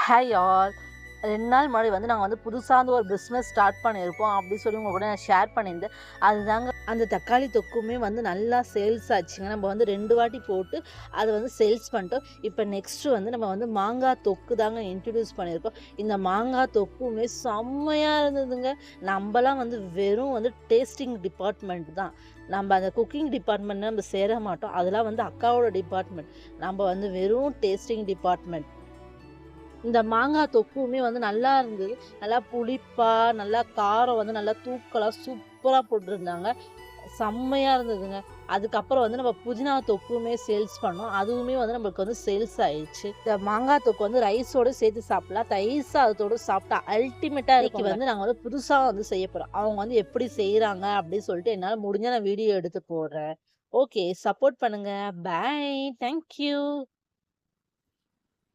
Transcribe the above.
Hi all. 2 நாள் முன்னாடி வந்து நாங்க வந்து புதுசா ஒரு பிசினஸ் ஸ்டார்ட் பண்ணியிருக்கோம். அப்படி சொல்லி உங்க கூட நான் ஷேர் பண்ணியிருந்தேன். அதுதாங்க அந்த தக்காளி தொக்குமே வந்து நல்லா சேல்ஸ் ஆச்சுங்க. நம்ம வந்து 2 வாட்டி போட்டு அத வந்து சேல்ஸ் பண்ணிட்டோம். இப்ப நெக்ஸ்ட் வந்து நம்ம வந்து மாங்காய் தொக்கு தாங்க இன்ட்ரோடியூஸ் பண்ணியிருக்கோம். இந்த மாங்காய் தொக்குமே செம்மையா இருந்ததுங்க. நம்பலாம் வந்து வெறும் வந்து டேஸ்டிங் டிபார்ட்மெண்ட் தான். நம்ம அந்த குக்கிங் டிபார்ட்மெண்ட் நம்ம சேர மாட்டோம். அதெல்லாம் வந்து அக்காவோட டிபார்ட்மெண்ட். நம்ம வந்து வெறும் டேஸ்டிங் டிபார்ட்மெண்ட். இந்த மாங்காய் தொக்குமே வந்து நல்லா இருந்தது. நல்லா புளிப்பா, நல்லா காரம் வந்து நல்லா தூக்கலா சூப்பரா போட்டிருந்தாங்க. செம்மையா இருந்ததுங்க. அதுக்கப்புறம் வந்து நம்ம புதினா தொக்குமே சேல்ஸ் பண்ணோம். அதுவுமே வந்து நம்மளுக்கு வந்து சேல்ஸ் ஆயிடுச்சு. இந்த மாங்காய் தொக்கு வந்து ரைஸோட சேர்த்து சாப்பிடலாம். தயிர் சாதத்தோட சாப்பிட்டா அல்டிமேட்டா இருக்குங்க. இன்னைக்கு வந்து நாங்க வந்து புதுசா வந்து செய்ய போறோம். அவங்க வந்து எப்படி செய்றாங்க அப்படின்னு சொல்லிட்டு என்னால முடிஞ்சா நான் வீடியோ எடுத்து போடுறேன். ஓகே, சப்போர்ட் பண்ணுங்க. பாய். Thank you.